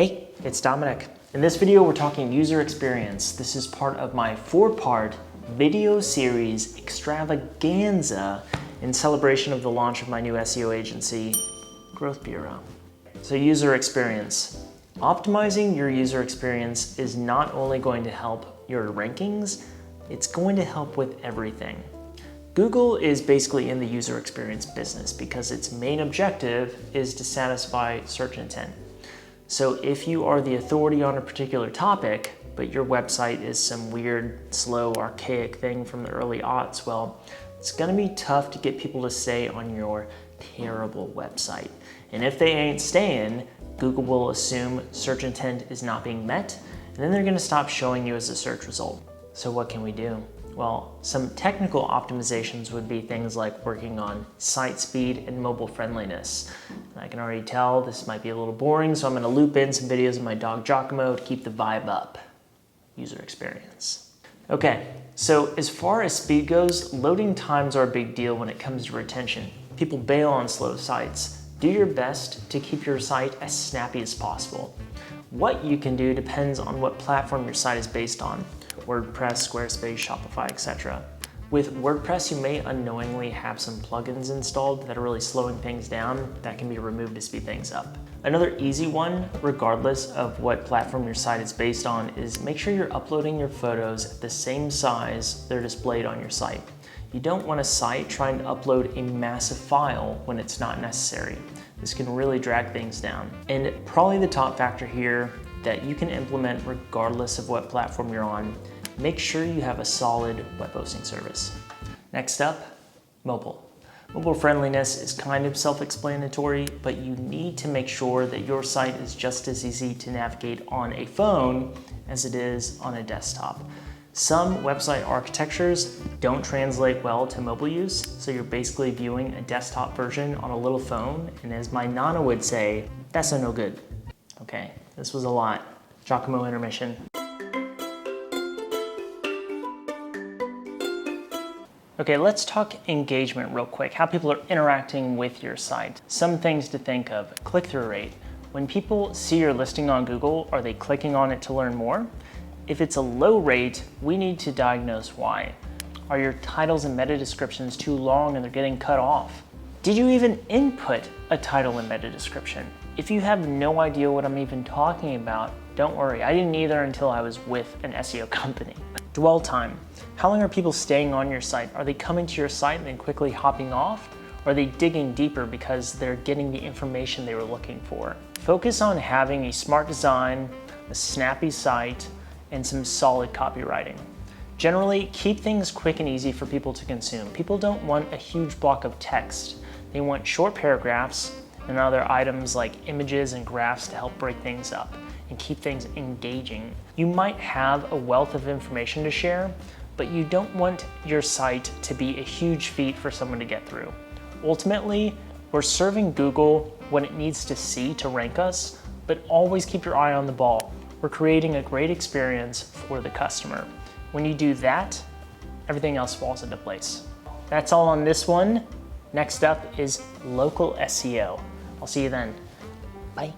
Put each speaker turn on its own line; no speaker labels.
Hey, it's Dominic. In this video, we're talking user experience. This is part of my 4-part video series extravaganza in celebration of the launch of my new SEO agency, Growth Bureau. So user experience. Optimizing your user experience is not only going to help your rankings, it's going to help with everything. Google is basically in the user experience business because its main objective is to satisfy search intent. So if you are the authority on a particular topic, but your website is some weird, slow, archaic thing from the early aughts, well, it's gonna be tough to get people to stay on your terrible website. And if they ain't staying, Google will assume search intent is not being met, and then they're gonna stop showing you as a search result. So what can we do? Well, some technical optimizations would be things like working on site speed and mobile friendliness. And I can already tell this might be a little boring, so I'm gonna loop in some videos of my dog Giacomo to keep the vibe up. User experience. Okay, so as far as speed goes, loading times are a big deal when it comes to retention. People bail on slow sites. Do your best to keep your site as snappy as possible. What you can do depends on what platform your site is based on. WordPress, Squarespace, Shopify, etc. With WordPress, you may unknowingly have some plugins installed that are really slowing things down that can be removed to speed things up. Another easy one, regardless of what platform your site is based on, is make sure you're uploading your photos at the same size they're displayed on your site. You don't want a site trying to upload a massive file when it's not necessary. This can really drag things down. And probably the top factor here that you can implement regardless of what platform you're on, make sure you have a solid web hosting service. Next up, mobile. Mobile friendliness is kind of self-explanatory, but you need to make sure that your site is just as easy to navigate on a phone as it is on a desktop. Some website architectures don't translate well to mobile use, so you're basically viewing a desktop version on a little phone, and as my Nana would say, that's a no good. Okay, this was a lot. Giacomo intermission. Okay, let's talk engagement real quick, how people are interacting with your site. Some things to think of. Click-through rate. When people see your listing on Google, are they clicking on it to learn more? If it's a low rate, we need to diagnose why. Are your titles and meta descriptions too long and they're getting cut off? Did you even input a title and meta description? If you have no idea what I'm even talking about, don't worry, I didn't either until I was with an SEO company. Dwell time. How long are people staying on your site? Are they coming to your site and then quickly hopping off? Or are they digging deeper because they're getting the information they were looking for? Focus on having a smart design, a snappy site, and some solid copywriting. Generally, keep things quick and easy for people to consume. People don't want a huge block of text. They want short paragraphs and other items like images and graphs to help break things up and keep things engaging. You might have a wealth of information to share, but you don't want your site to be a huge feat for someone to get through. Ultimately, we're serving Google what it needs to see to rank us, but always keep your eye on the ball. We're creating a great experience for the customer. When you do that, everything else falls into place. That's all on this one. Next up is local SEO. I'll see you then. Bye.